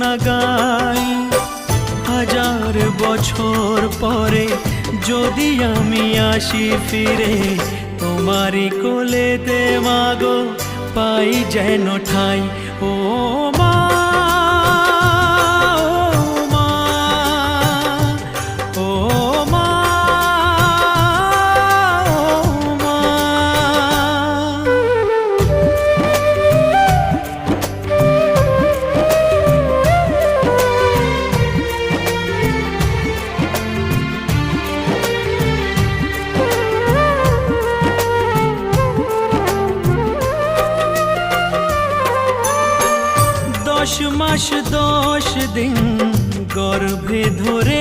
না গাই। হাজার বছর পরে যদি আমি আসি ফিরে, তোমারই কোলেতে মাগো পাই যেন ঠাই। ও মা, ও মা, ও মা। 10 মাস 10 দিন গর্ভে ধরে